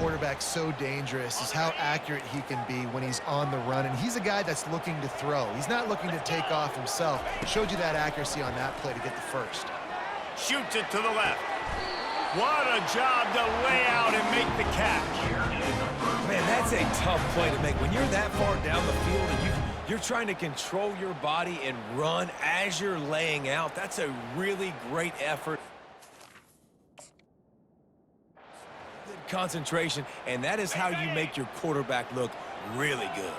quarterback so dangerous is how accurate he can be when he's on the run, and he's a guy that's looking to throw. He's not looking to take off himself. Showed you that accuracy on that play to get the first. Shoots it to the left. What a job to lay out and make the catch. Man, that's a tough play to make. When you're that far down the field and you're trying to control your body and run as you're laying out, that's a really great effort. Concentration, and that is how you make your quarterback look really good.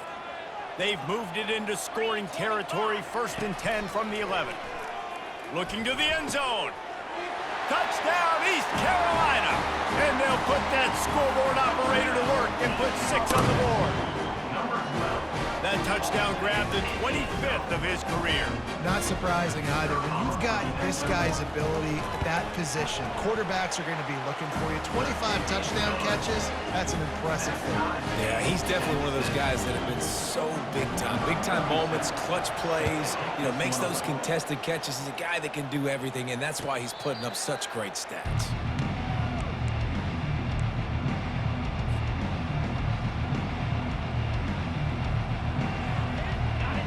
They've moved it into scoring territory, 1st and 10 from the 11. Looking to the end zone. Touchdown, East Carolina. And they'll put that scoreboard operator to work and put 6 on the board. That touchdown grabbed the 25th of his career. Not surprising either. When you've got this guy's ability at that position, quarterbacks are going to be looking for you. 25 touchdown catches, that's an impressive thing. Yeah, he's definitely one of those guys that have been so big time. Big time moments, clutch plays, makes those contested catches. He's a guy that can do everything, and that's why he's putting up such great stats.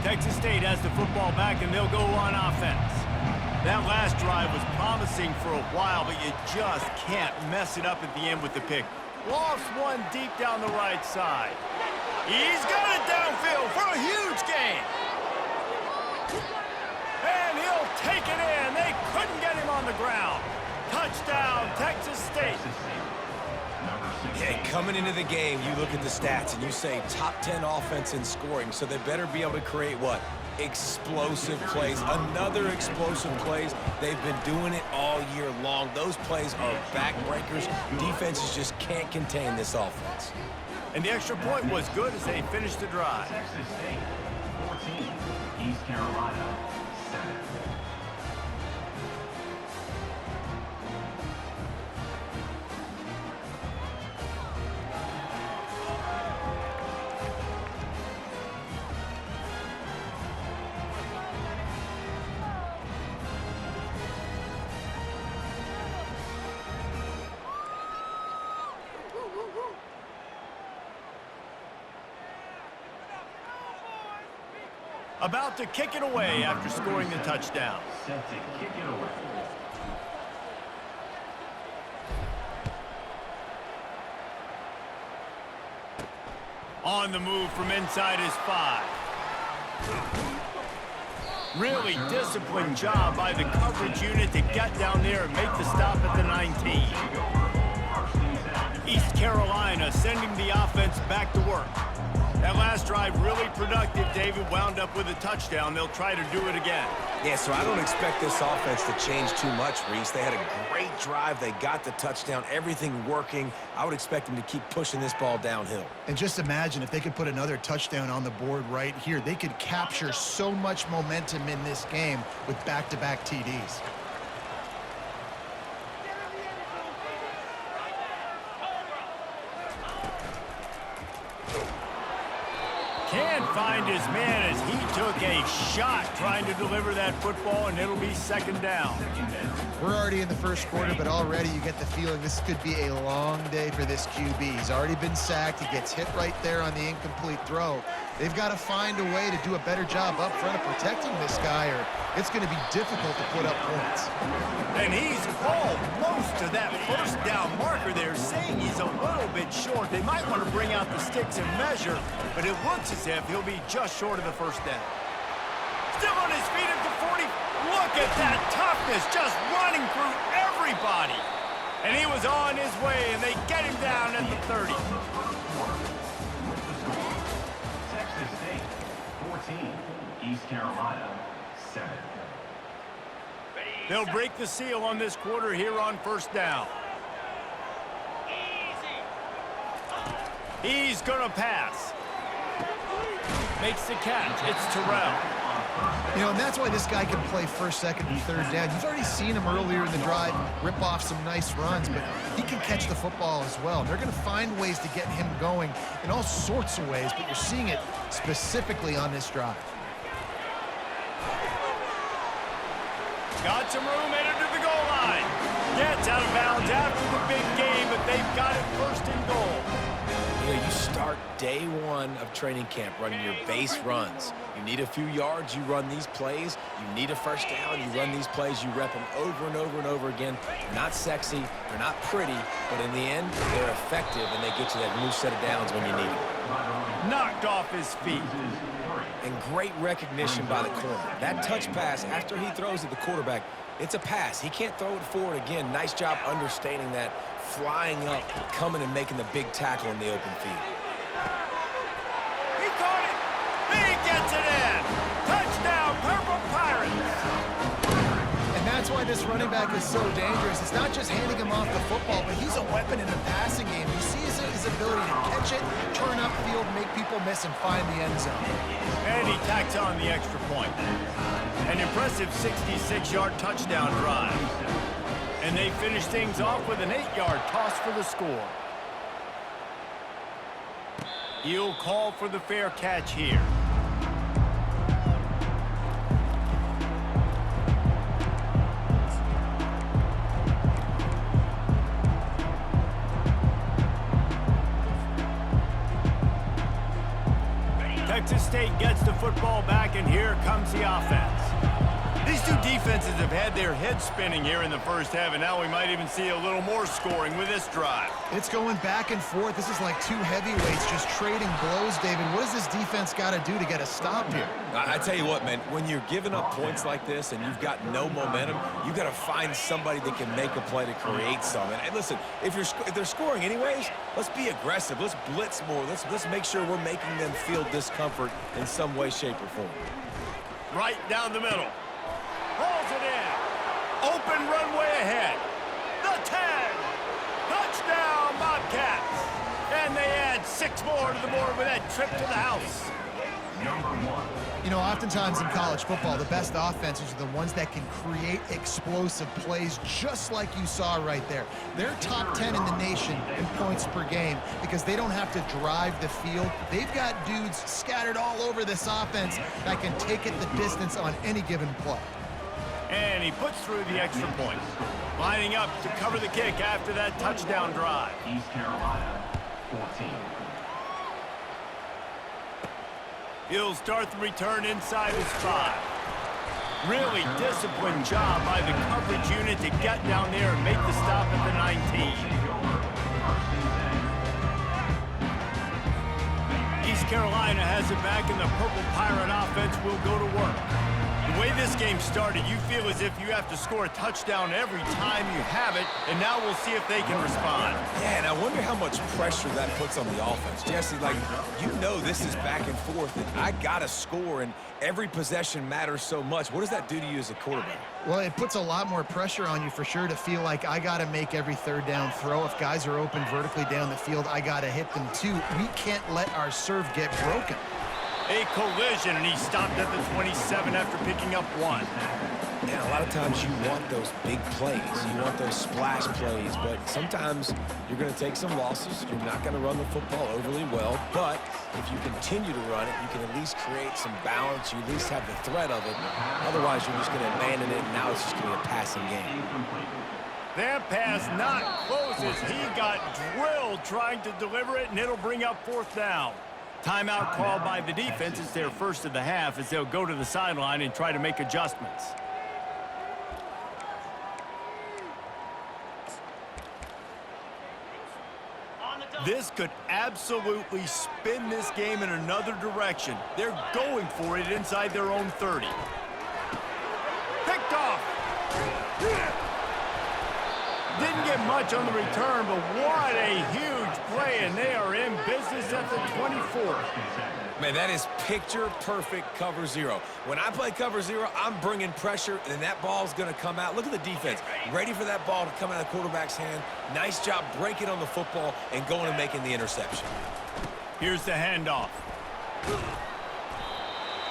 Texas State has the football back, and they'll go on offense. That last drive was promising for a while, but you just can't mess it up at the end with the pick. Lost one deep down the right side. He's got it downfield for a huge gain. And he'll take it in. They couldn't get him on the ground. Touchdown, Texas State. Hey, coming into the game, you look at the stats and you say top 10 offense in scoring, so they better be able to create what? Explosive plays. Another explosive plays. They've been doing it all year long. Those plays are backbreakers. Defenses just can't contain this offense. And the extra point was good as they finished the drive. Texas State 14, East Carolina 7. About to kick it away after scoring the touchdown. Set to kick it away. On the move from inside his 5. Really disciplined job by the coverage unit to get down there and make the stop at the 19. East Carolina sending the offense back to work. That last drive really productive. David wound up with a touchdown. They'll try to do it again. Yeah, so I don't expect this offense to change too much, Reese. They had a great drive. They got the touchdown. Everything working. I would expect them to keep pushing this ball downhill. And just imagine if they could put another touchdown on the board right here. They could capture so much momentum in this game with back-to-back TDs. Can't find his man as he took a shot trying to deliver that football, and it'll be 2nd down. We're already in the first quarter, but already you get the feeling this could be a long day for this QB. He's already been sacked. He gets hit right there on the incomplete throw. They've got to find a way to do a better job up front of protecting this guy, or it's going to be difficult to put up points. And he's almost to that 1st down marker there, saying he's a little bit short. They might want to bring out the sticks and measure, but it looks as if he'll be just short of the 1st down. Still on his feet at the 40. Look at that toughness, just running through everybody. And he was on his way, and they get him down at the 30. Texas State 14, East Carolina 7. They'll break the seal on this quarter here on 1st down. He's going to pass. Makes the catch. It's Terrell. And that's why this guy can play 1st, 2nd, and 3rd down. You've already seen him earlier in the drive rip off some nice runs, but he can catch the football as well. They're going to find ways to get him going in all sorts of ways, but you're seeing it specifically on this drive. Got some room, headed to the goal line. Gets out of bounds after the big game, but they've got it 1st and goal. start day one of training camp running your base runs. You need a few yards, you run these plays. You need a first down, you run these plays. You rep them over and over and over again. They're not sexy, they're not pretty, but in the end, they're effective, and they get you that new set of downs when you need them. Knocked off his feet. And great recognition by the corner. That touch pass, after he throws at the quarterback, it's a pass. He can't throw it forward again. Nice job understanding that, flying up, coming and making the big tackle in the open field. He caught it. He gets it in. Touchdown, Purple Pirates. And that's why this running back is so dangerous. It's not just handing him off the football, but he's a weapon in the passing game. You see his ability to catch it, turn upfield, make people miss, and find the end zone. And he tacks on the extra point. An impressive 66-yard touchdown drive. And they finish things off with an 8-yard toss for the score. He'll call for the fair catch here. Texas State gets the football back, and here comes the offense. These two defenses have had their heads spinning here in the first half, and now we might even see a little more scoring with this drive. It's going back and forth. This is like two heavyweights just trading blows, David. What does this defense got to do to get a stop here? I tell you what, man, when you're giving up points like this and you've got no momentum, you got to find somebody that can make a play to create some. And listen, if they're scoring anyways, let's be aggressive. Let's blitz more. Let's make sure we're making them feel discomfort in some way, shape, or form. Right down the middle. Hauls it in. Open runway ahead. The 10. Touchdown, Bobcats. And they add 6 more to the board with that trip to the house. You know, oftentimes in college football, the best offenses are the ones that can create explosive plays, just like you saw right there. They're top 10 in the nation in points per game because they don't have to drive the field. They've got dudes scattered all over this offense that can take it the distance on any given play. And he puts through the extra point. Lining up to cover the kick after that touchdown drive. East Carolina, 14. He'll start the return inside his 5. Really disciplined job by the coverage unit to get down there and make the stop at the 19. East Carolina has it back, and the Purple Pirate offense will go to work. The way this game started, you feel as if you have to score a touchdown every time you have it, and now we'll see if they can respond. Yeah, and I wonder how much pressure that puts on the offense. Jesse, like, you know this is back and forth, and I got to score, and every possession matters so much. What does that do to you as a quarterback? Well, it puts a lot more pressure on you for sure to feel like I got to make every third down throw. If guys are open vertically down the field, I got to hit them too. We can't let our serve get broken. A collision, and he stopped at the 27 after picking up 1. Yeah, a lot of times you want those big plays. You want those splash plays, but sometimes you're going to take some losses. You're not going to run the football overly well, but if you continue to run it, you can at least create some balance. You at least have the threat of it. Otherwise, you're just going to abandon it, and now it's just going to be a passing game. That pass not closes. He got drilled trying to deliver it, and it'll bring up 4th down. Timeout called by the defense. It's their first of the half as they'll go to the sideline and try to make adjustments. This could absolutely spin this game in another direction. They're going for it inside their own 30. Picked off. Didn't get much on the return, but what a huge play, and they are in business at the 24. Man, that is picture-perfect cover 0. When I play cover 0, I'm bringing pressure, and that ball's going to come out. Look at the defense. Ready for that ball to come out of the quarterback's hand. Nice job breaking on the football and going and making the interception. Here's the handoff.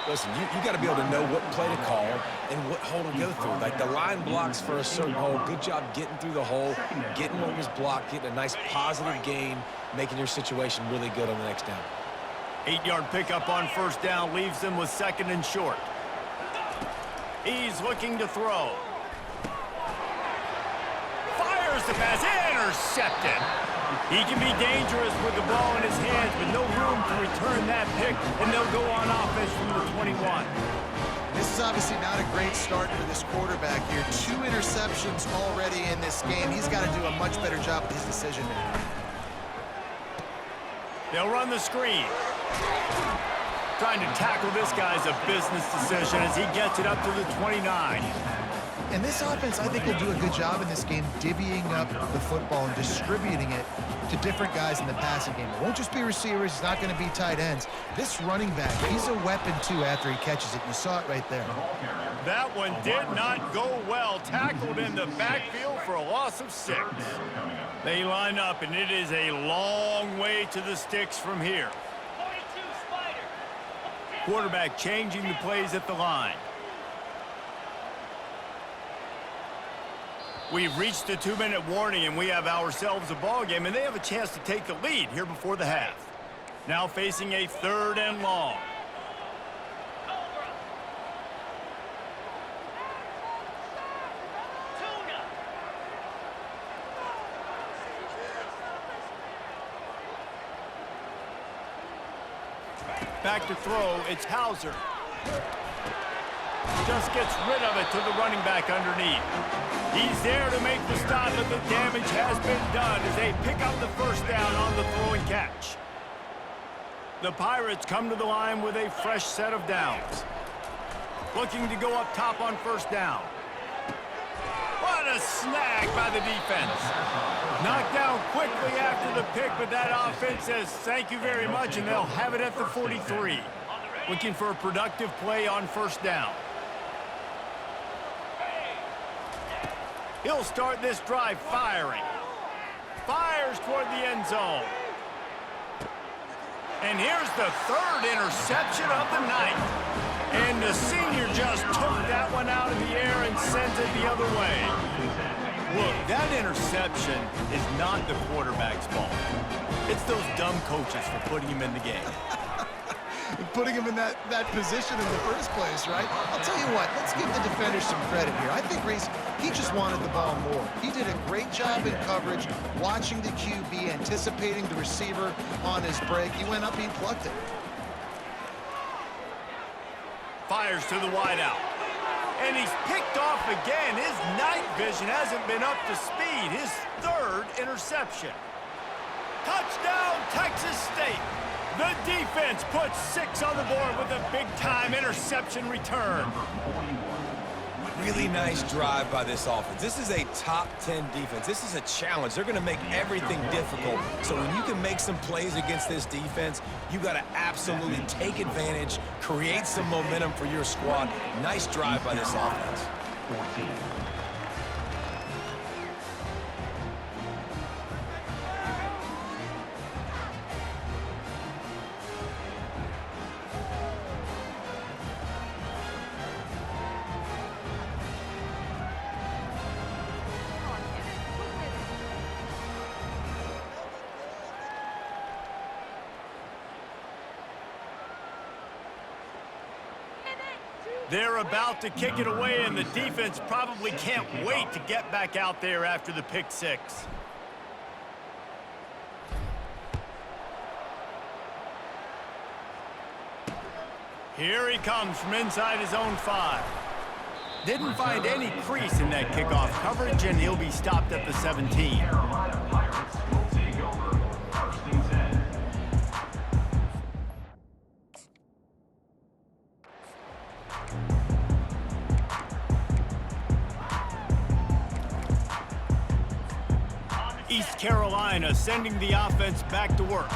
Listen, you got to be able to know what play to call and what hole to go through. Like the line blocks for a certain hole. Good job getting through the hole, getting what was blocked, getting a nice positive gain, making your situation really good on the next down. 8-yard pickup on 1st down leaves them with 2nd and short. He's looking to throw. Fires the pass, intercepted. He can be dangerous with the ball in his hands, but no room to return that pick, and they'll go on offense from the 21. This is obviously not a great start for this quarterback here. 2 interceptions already in this game. He's got to do a much better job with his decision making. They'll run the screen. Trying to tackle this guy's a business decision as he gets it up to the 29. And this offense, I think, will do a good job in this game divvying up the football and distributing it to different guys in the passing game. It won't just be receivers. It's not going to be tight ends. This running back, he's a weapon, too, after he catches it. You saw it right there. That one did not go well. Tackled in the backfield for a loss of 6. They line up, and it is a long way to the sticks from here. Quarterback changing the plays at the line. We've reached the 2-minute warning, and we have ourselves a ball game, and they have a chance to take the lead here before the half. Now facing a 3rd and long. Back to throw, it's Hauser. Just gets rid of it to the running back underneath. He's there to make the stop, but the damage has been done as they pick up the 1st down on the throw and catch. The Pirates come to the line with a fresh set of downs. Looking to go up top on 1st down. What a snag by the defense. Knocked down quickly after the pick, but that offense says thank you very much, and they'll have it at the 43. Looking for a productive play on 1st down. He'll start this drive firing. Fires toward the end zone. And here's the 3rd interception of the night. And the senior just took that one out of the air and sends it the other way. Look, that interception is not the quarterback's fault. It's those dumb coaches for putting him in the game. Putting him in that position in the first place, right? I'll tell you what, let's give the defenders some credit here. I think Reese, he just wanted the ball more. He did a great job in coverage, watching the QB, anticipating the receiver on his break. He went up, he plucked it. Fires to the wideout. And he's picked off again. His night vision hasn't been up to speed. His 3rd interception. Touchdown, Texas State. The defense puts 6 on the board with a big-time interception return. Really nice drive by this offense. This is a top 10 defense. This is a challenge. They're going to make everything difficult. So when you can make some plays against this defense, you got to absolutely take advantage, create some momentum for your squad. Nice drive by this offense. 14. They're about to kick it away, and the defense probably can't wait to get back out there after the pick 6. Here he comes from inside his own 5. Didn't find any crease in that kickoff coverage, and he'll be stopped at the 17. Carolina Pirates will take over 1st and 10. East Carolina sending the offense back to work.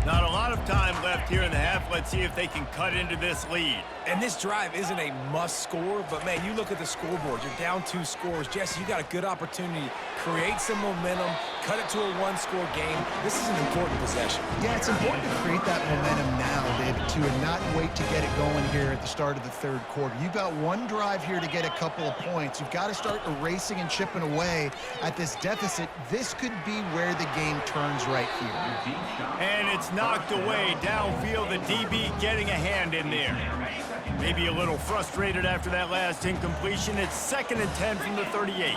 Not a lot of time left here in the half. Let's see if they can cut into this lead. And this drive isn't a must score, but man, you look at the scoreboard, you're down 2 scores. Jesse, you got a good opportunity. Create some momentum, cut it to a 1-score game. This is an important possession. Yeah, it's important to create that momentum now, David, too, and not wait to get it going here at the start of the 3rd quarter. You've got one drive here to get a couple of points. You've got to start erasing and chipping away at this deficit. This could be where the game turns right here. And it's knocked away downfield. The DB getting a hand in there. Maybe a little frustrated after that last incompletion. It's 2nd and 10 from the 38.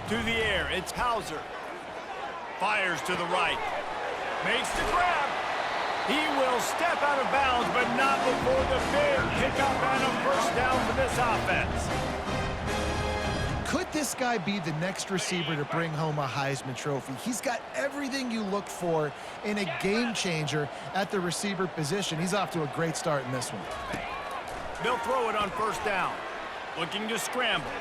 To the air, it's Hauser. Fires to the right. Makes the grab. He will step out of bounds, but not before the big pickup and a first down for this offense. Could this guy be the next receiver to bring home a Heisman Trophy? He's got everything you look for in a game changer at the receiver position. He's off to a great start in this one. They'll throw it on first down. Looking to scramble.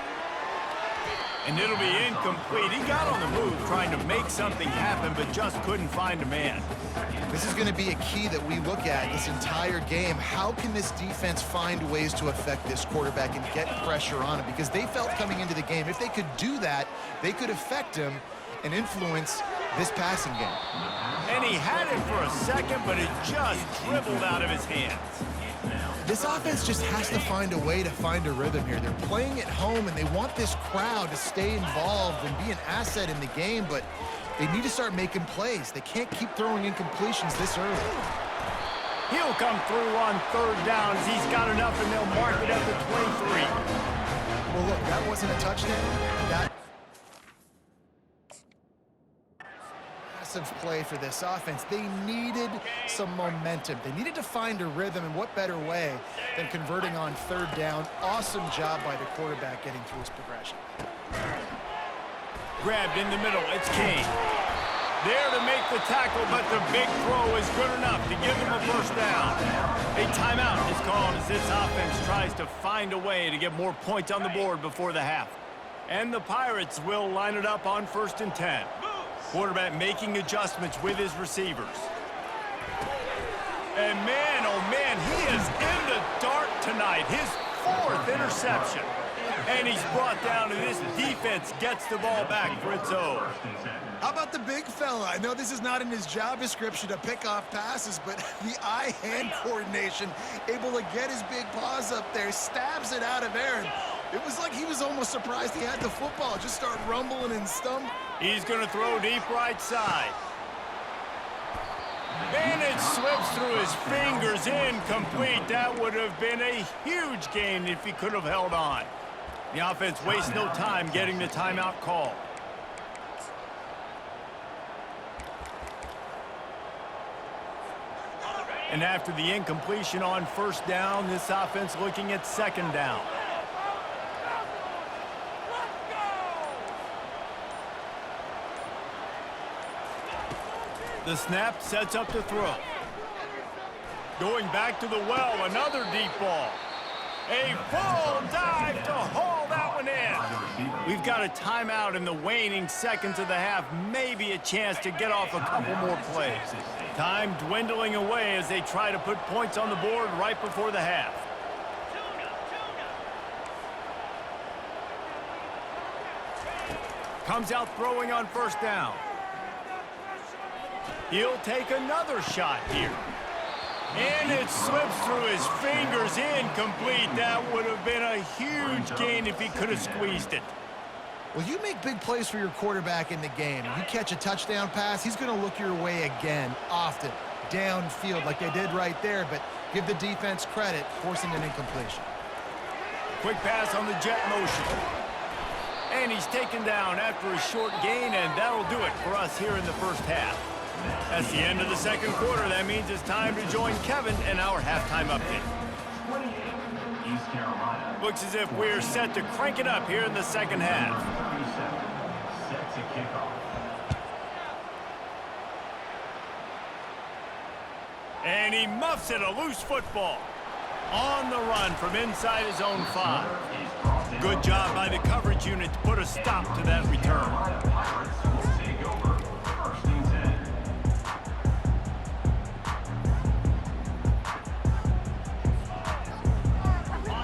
And it'll be incomplete. He got on the move trying to make something happen, but just couldn't find a man. This is going to be a key that we look at this entire game. How can this defense find ways to affect this quarterback and get pressure on him? Because they felt coming into the game, if they could do that, they could affect him and influence this passing game. And he had it for a second, but it just dribbled out of his hands. This offense just has to find a way to find a rhythm here. They're playing at home, and they want this crowd to stay involved and be an asset in the game, but they need to start making plays. They can't keep throwing incompletions this early. He'll come through on third down as he's got enough, and they'll mark it at the 23. Well, look, that wasn't a touchdown. That play for this offense. They needed some momentum. They needed to find a rhythm, and what better way than converting on third down. Awesome job by the quarterback getting through his progression. Grabbed in the middle. It's Kane. There to make the tackle, but the big throw is good enough to give them a first down. A timeout is called as this offense tries to find a way to get more points on the board before the half. And the Pirates will line it up on 1st and 10. Quarterback making adjustments with his receivers. And man, oh man, he is in the dark tonight. His 4th interception. And he's brought down, and this defense gets the ball back for its own. How about the big fella? I know this is not in his job description to pick off passes, but the eye-hand coordination, able to get his big paws up there, stabs it out of Aaron. It was like he was almost surprised he had the football. Just start rumbling and stumbling. He's going to throw deep right side. And it slips through his fingers, incomplete. That would have been a huge gain if he could have held on. The offense wastes no time getting the timeout called. And after the incompletion on first down, this offense looking at second down. The snap sets up the throw. Going back to the well, another deep ball. A full dive to haul that one in. We've got a timeout in the waning seconds of the half. Maybe a chance to get off a couple more plays. Time dwindling away as they try to put points on the board right before the half. Comes out throwing on first down. He'll take another shot here. And it slips through his fingers, incomplete. That would have been a huge gain if he could have squeezed it. Well, you make big plays for your quarterback in the game. You catch a touchdown pass, he's going to look your way again, often, downfield like they did right there, but give the defense credit, forcing an incompletion. Quick pass on the jet motion. And he's taken down after a short gain, and that'll do it for us here in the first half. That's the end of the second quarter. That means it's time to join Kevin in our halftime update. East Carolina. Looks as if we're set to crank it up here in the second half. Set to kick off. And he muffs it, a loose football. On the run from inside his own 5. Good job by the coverage unit to put a stop to that return. Pirates will take over 1st and 10.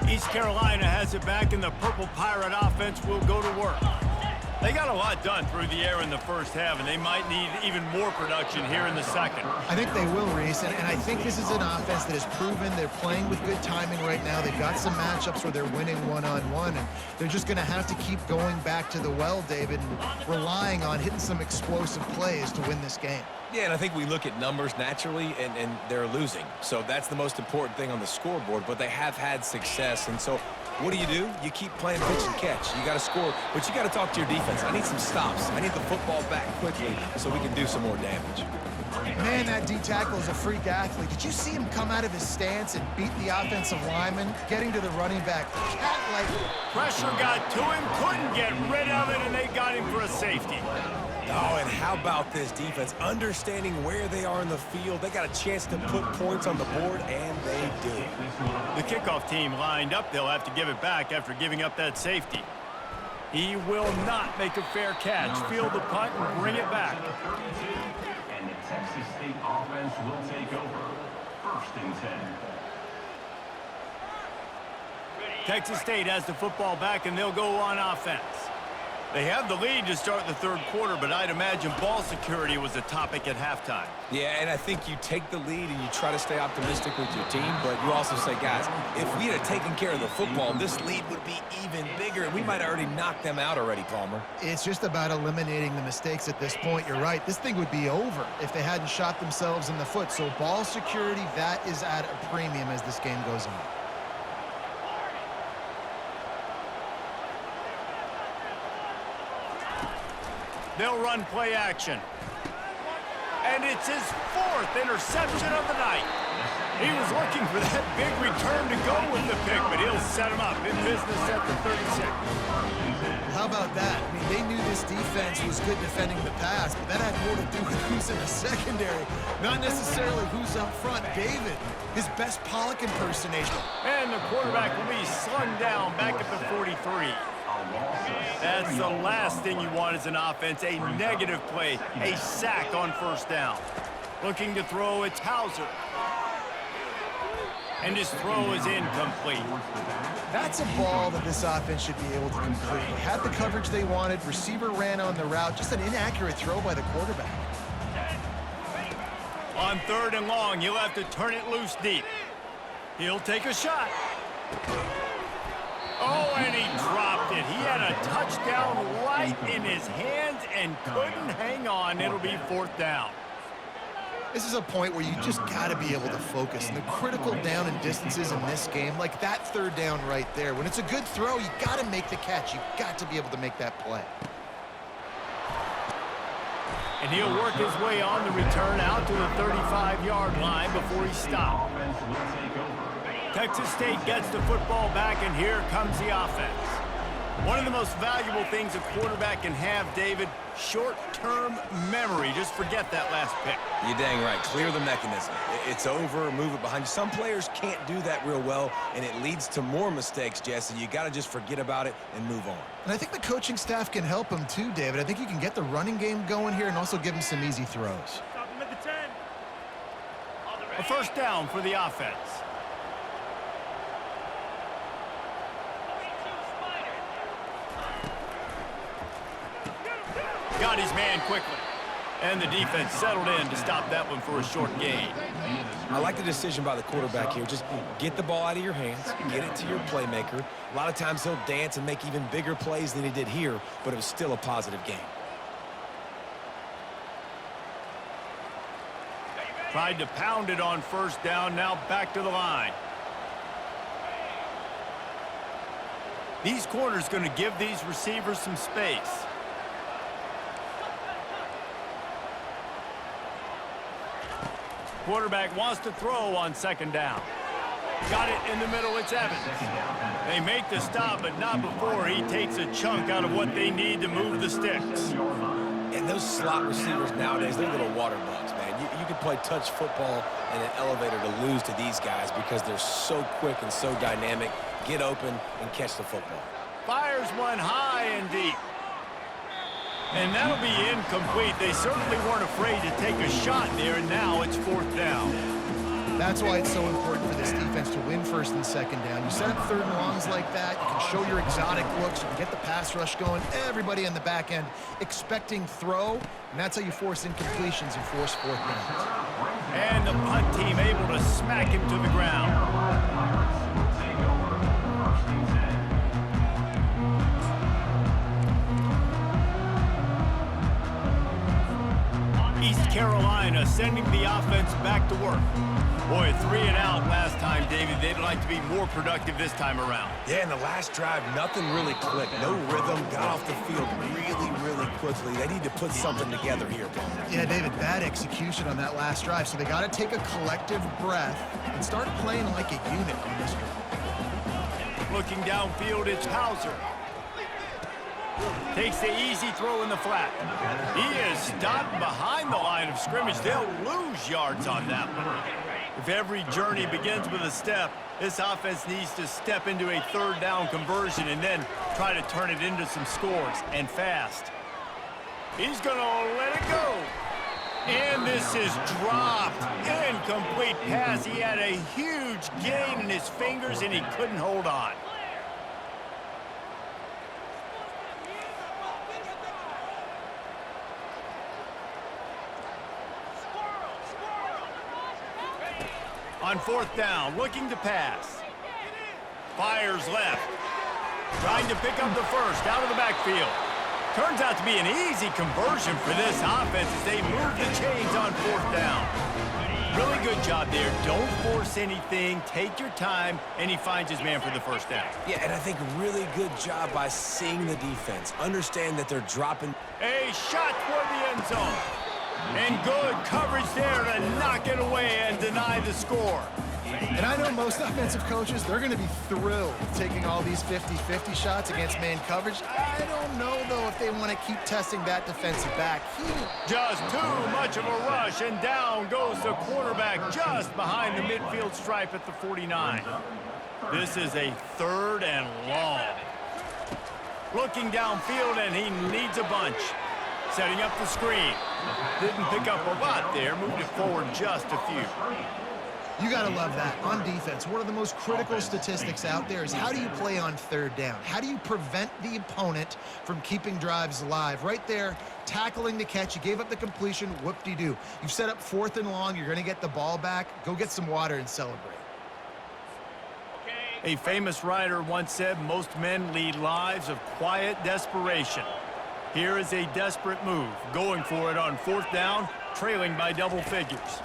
East Carolina has it back, and the Purple Pirate offense will go to work. They got a lot done through the air in the first half, and they might need even more production here in the second. I think they will, Reese, and I think this is an offense that has proven they're playing with good timing right now. They've got some matchups where they're winning one-on-one, and they're just going to have to keep going back to the well, David, and relying on hitting some explosive plays to win this game. Yeah, and I think we look at numbers naturally, and they're losing. So that's the most important thing on the scoreboard, but they have had success. And so What do? You keep playing pitch and catch. You got to score, but you got to talk to your defense. I need some stops. I need the football back quickly so we can do some more damage. Man, that D-tackle is a freak athlete. Did you see him come out of his stance and beat the offensive lineman, getting to the running back cat-like? Pressure got to him, couldn't get rid of it, and they got him for a safety. Oh, and how about this defense? Understanding where they are in the field. They got a chance to put points on the board, and they do. The kickoff team lined up. They'll have to give it back after giving up that safety. He will not make a fair catch. Field the punt and bring it back. And the Texas State offense will take over. 1st and 10. Texas State has the football back, and they'll go on offense. They have the lead to start the 3rd quarter, but I'd imagine ball security was a topic at halftime. Yeah, and I think you take the lead and you try to stay optimistic with your team, but you also say, guys, if we had taken care of the football, this lead would be even bigger, and we might have already knocked them out already, Palmer. It's just about eliminating the mistakes at this point. You're right. This thing would be over if they hadn't shot themselves in the foot. So ball security, that is at a premium as this game goes on. They'll run play action. And it's his 4th interception of the night. He was looking for that big return to go with the pick, but he'll set him up in business at the 36. How about that? I mean, they knew this defense was good defending the pass, but that had more to do with who's in the secondary, not necessarily who's up front. David, his best Pollock impersonation. And the quarterback will be slung down back at the 43. That's the last thing you want as an offense, a negative play, a sack on 1st down. Looking to throw, it's Hauser. And his throw is incomplete. That's a ball that this offense should be able to complete. Had the coverage they wanted, receiver ran on the route, just an inaccurate throw by the quarterback. On 3rd and long, you'll have to turn it loose deep. He'll take a shot. Oh, and he dropped it. He had a touchdown right in his hands and couldn't hang on. It'll be 4th down. This is a point where you just got to be able to focus. And the critical down and distances in this game, like that 3rd down right there, when it's a good throw, you got to make the catch. You've got to be able to make that play. And he'll work his way on the return out to the 35-yard line before he stopped. Texas State gets the football back, and here comes the offense. One of the most valuable things a quarterback can have, David, short-term memory. Just forget that last pick. You're dang right. Clear the mechanism. It's over, move it behind you. Some players can't do that real well, and it leads to more mistakes, Jesse. You got to just forget about it and move on. And I think the coaching staff can help him too, David. I think you can get the running game going here and also give him some easy throws. A 1st down for the offense. Got his man quickly. And the defense settled in to stop that one for a short gain. I like the decision by the quarterback here. Just get the ball out of your hands, get it to your playmaker. A lot of times he'll dance and make even bigger plays than he did here, but it was still a positive game. Tried to pound it on 1st down, now back to the line. These corners going to give these receivers some space. Quarterback wants to throw on 2nd down. Got it in the middle, it's Evans. They make the stop, but not before he takes a chunk out of what they need to move the sticks. And those slot receivers nowadays, they're little water bugs, man. You can play touch football in an elevator to lose to these guys because they're so quick and so dynamic. Get open and catch the football. Fires one high and deep. And that'll be incomplete. They certainly weren't afraid to take a shot there, and now it's 4th down. That's why it's so important for this defense to win 1st and 2nd down. You set up 3rd and longs like that, you can show your exotic looks, you can get the pass rush going, everybody on the back end expecting throw, and that's how you force incompletions and force 4th downs. And the punt team able to smack him to the ground. East Carolina sending the offense back to work. Boy, 3 and out last time, David. They'd like to be more productive this time around. Yeah, in the last drive, nothing really clicked. No rhythm, got off the field really quickly. They need to put something together here, Paul. Yeah, David, bad execution on that last drive, so they got to take a collective breath and start playing like a unit on this drive. Looking downfield, it's Hauser. Takes the easy throw in the flat. He is stopped behind the line of scrimmage. They'll lose yards on that one. If every journey begins with a step, this offense needs to step into a third down conversion and then try to turn it into some scores, and fast. He's going to let it go. And this is dropped. Incomplete pass. He had a huge gain in his fingers, and he couldn't hold on. On 4th down, looking to pass. Fires left. Trying to pick up the first out of the backfield. Turns out to be an easy conversion for this offense as they move the chains on 4th down. Really good job there. Don't force anything. Take your time, and he finds his man for the first down. Yeah, and I think really good job by seeing the defense. Understand that they're dropping. A shot toward the end zone. And good coverage there to knock it away and deny the score. And I know most offensive coaches, they're going to be thrilled taking all these 50-50 shots against man coverage. I don't know, though, if they want to keep testing that defensive back. Just too much of a rush, and down goes the quarterback just behind the midfield stripe at the 49. This is a 3rd and long. Looking downfield, and he needs a bunch. Setting up the screen. Didn't pick up a lot there. Moved it forward just a few. You got to love that. On defense, one of the most critical statistics out there is how do you play on 3rd down? How do you prevent the opponent from keeping drives alive? Right there, tackling the catch. You gave up the completion. Whoop-de-doo. You've set up 4th and long. You're going to get the ball back. Go get some water and celebrate. A famous writer once said, most men lead lives of quiet desperation. Here is a desperate move, going for it on 4th down, trailing by double figures.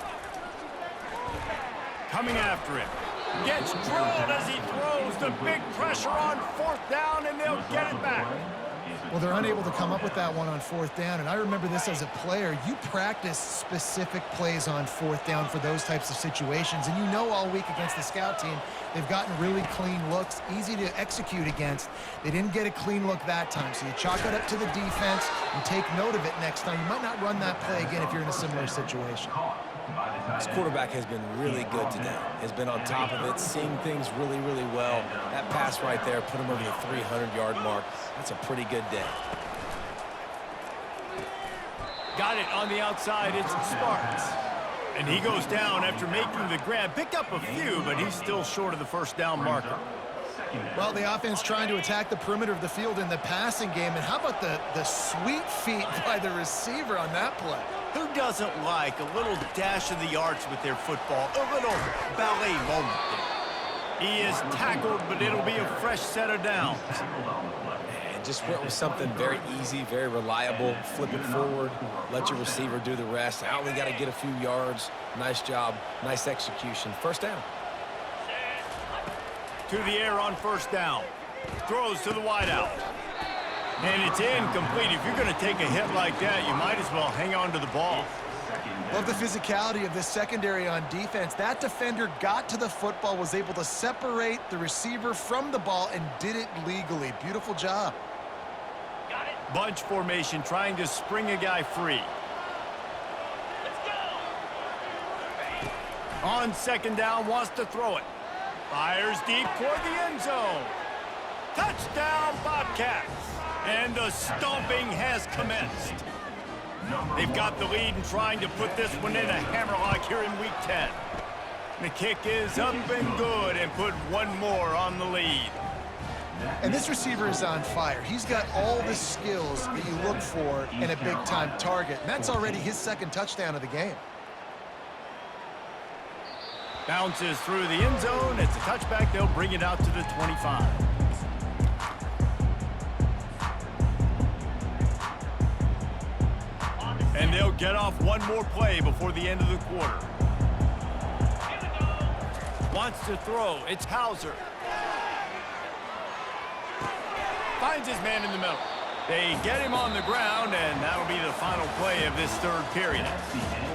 Coming after him. Gets drilled as he throws. The big pressure on 4th down, and they'll get it back. Well, they're unable to come up with that one on 4th down, and I remember this as a player. You practice specific plays on 4th down for those types of situations, and you know all week against the scout team, they've gotten really clean looks, easy to execute against. They didn't get a clean look that time, so you chalk it up to the defense and take note of it next time. You might not run that play again if you're in a similar situation. This quarterback has been really good today. Has been on top of it, seeing things really well. That pass right there put him over the 300-yard mark. That's a pretty good day. Got it on the outside. It's Sparks. And he goes down after making the grab. Picked up a few, but he's still short of the 1st down marker. Well, the offense trying to attack the perimeter of the field in the passing game. And how about the sweet feet by the receiver on that play? Who doesn't like a little dash of the arts with their football? A little ballet moment there. He is tackled, but it'll be a fresh set of downs. And just went with something very easy, very reliable. Flip it forward, let your receiver do the rest. I only got to get a few yards. Nice job, nice execution. 1st down. To the air on 1st down. Throws to the wideout. And it's incomplete. If you're going to take a hit like that, you might as well hang on to the ball. Love the physicality of this secondary on defense. That defender got to the football, was able to separate the receiver from the ball, and did it legally. Beautiful job. Bunch formation, trying to spring a guy free. On 2nd down, wants to throw it. Fires deep toward the end zone. Touchdown, Bobcats. And the stomping has commenced. They've got the lead and trying to put this one in a hammerlock here in Week 10. The kick is up and good, and put one more on the lead. And this receiver is on fire. He's got all the skills that you look for in a big-time target. And that's already his 2nd touchdown of the game. Bounces through the end zone. It's a touchback. They'll bring it out to the 25. And they'll get off one more play before the end of the quarter. Wants to throw. It's Hauser. Finds his man in the middle. They get him on the ground, and that'll be the final play of this third period. That's the end